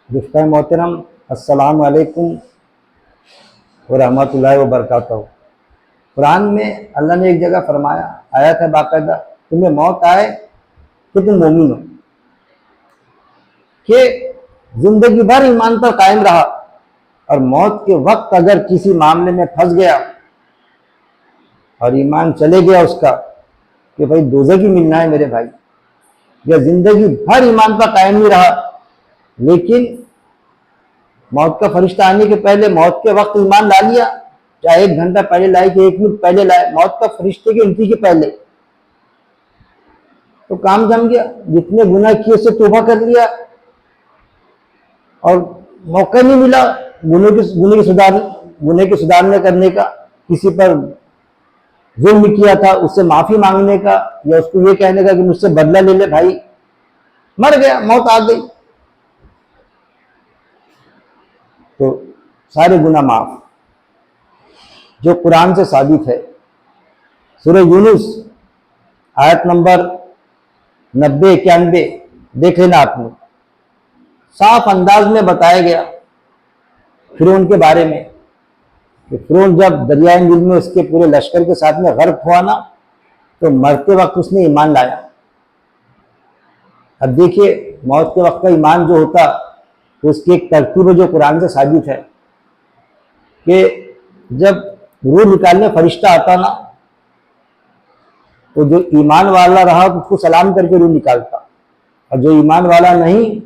रिफ्ता मोहतरम, अस्सलाम वालेकुम व रहमतुल्लाहि व बरकातहू। कुरान में अल्लाह ने एक जगह फरमाया, आयत है बाकायदा, तुम्हें मौत आए कि तुम मोमिन हो, कि जिंदगी भर ईमान पर कायम रहा और मौत के वक्त अगर किसी मामले में फंस गया और ईमान चले गया उसका कि भाई दोज़खी मिलना है मेरे भाई, या जिंदगी भर ईमान पर कायम नहीं रहा लेकिन मौत का फरिश्ता आने के पहले मौत के वक्त ईमान ला लिया, चाहे 1 घंटा पहले लाए कि 1 मिनट पहले लाए, मौत का फरिश्ते की एंट्री के पहले, तो काम जम गया। जितने गुनाह किए उसे तौबा कर लिया और मौका नहीं मिला गुने के सुधारने करने का, किसी पर जुल्म किया था उससे माफी मांगने का, या उसको ये कहने का कि मुझसे बदला ले ले भाई, मर गया, मौत आ गई, तो सारे गुनाह माफ, जो कुरान से साबित है। सूरह यूनुस आयत नंबर 90-91 देख लेना आपने, साफ अंदाज में बताया गया फिरौन के बारे में कि फिरौन जब दरियाए नील में उसके पूरे लश्कर के साथ में गर्क हुआ ना, तो मरते वक्त उसने ईमान लाया। अब देखिए मौत के वक्त का ईमान जो होता तो उसकी एक तरतीब है जो कुरान से साबित है कि जब रूह निकालने फरिश्ता आता ना, तो जो ईमान वाला रहा तो उसको सलाम करके रूह निकालता, और जो ईमान वाला नहीं,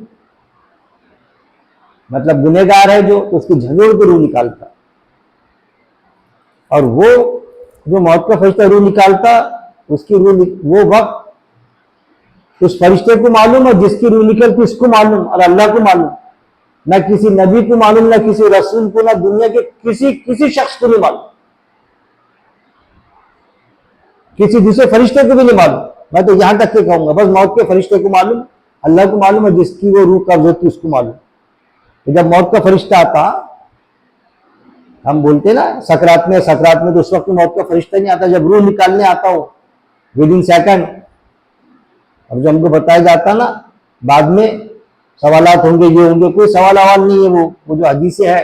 मतलब गुनहगार है जो, तो उसकी झंझोड़ के रूह निकालता। और वो जो मौत का फरिश्ता रूह निकालता, उसकी रूह वो वक्त उस फरिश्ते को मालूम है, जिसकी रूह निकलती उसको मालूम और अल्लाह को मालूम, ना किसी नबी को मालूम, ना किसी रसूल को, ना दुनिया के किसी शख्स को नहीं मालूम, किसी दूसरे फरिश्ते को भी नहीं मालूम। मैं तो यहां तक के कहूंगा बस मौत के फरिश्ते को मालूम, अल्लाह को मालूम है, जिसकी वो रूह कब्ज होती उसको मालूम। तो जब मौत का फरिश्ता आता, हम बोलते ना सकरात में तो उस वक्त मौत का फरिश्ता नहीं आता, जब रूह निकालने आता हो विदिन सेकंड। अब जो हमको बताया जाता ना बाद में सवालात होंगे, ये होंगे, कोई सवाल नहीं है, वो जो हदीस है,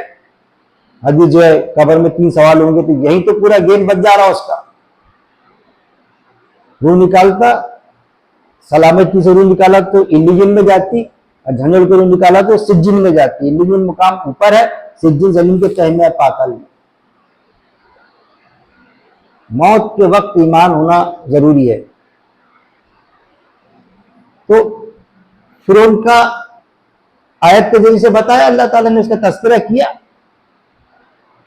हदीस जो है कब्र में 3 सवाल होंगे, तो यही तो पूरा गेम बच जा रहा उसका। रूह निकालता, सलामती से रूह निकाला तो इल्लीजीन में जाती, और झंझोड़ के रूह निकाला तो सिज्जिन में जाती। इल्लीजीन मुकाम ऊपर है, सिज्जिन जमीन के तह में है, पाताल में। मौत के वक्त ईमान होना जरूरी है। तो फिरौन का आयत के जरिए से बताया, अल्लाह ताला ने उसका तस्करा किया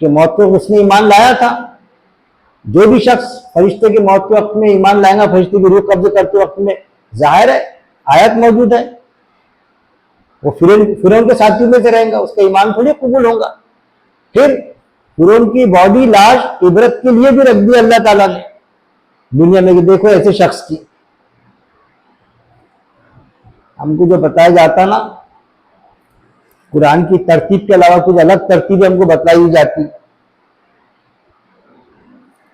कि मौत पे उसने ईमान लाया था। जो भी शख्स फरिश्ते की मौत के वक्त में ईमान लाएगा, फरिश्ते की रूह कब्ज करते वक्त में, जाहिर है आयत मौजूद है, वो फिरौन के साथी में से रहेगा, उसका ईमान थोड़ी कबूल होगा। फिर फिरौन की बॉडी लाश इबरत के लिए भी रख दी अल्लाह ताला ने दुनिया में कि देखो ऐसे शख्स की। हमको जो बताया जाता ना, कुरान की तरतीब के अलावा कुछ अलग तरतीबें हमको बताई जाती,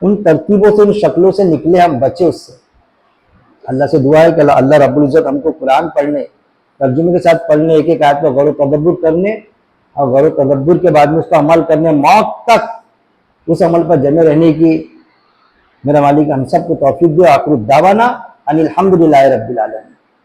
उन तरतीबों से, उन शक्लों से निकले हम, बचे उससे। अल्लाह से दुआ है कि अल्लाह रब्बुल इज्जत हमको कुरान पढ़ने, तर्जुमे के साथ पढ़ने, एक एक आयत पर गौर तदब्बुर करने, और गौर तदब्बुर के बाद में उसका अमल करने, मौत तक उस अमल पर जमे रहने की मेरा मालिक हम सबको तौफीक दे। आखिर दावाना अनिल हम्दुलिल्लाहि रब्बिल आलमीन।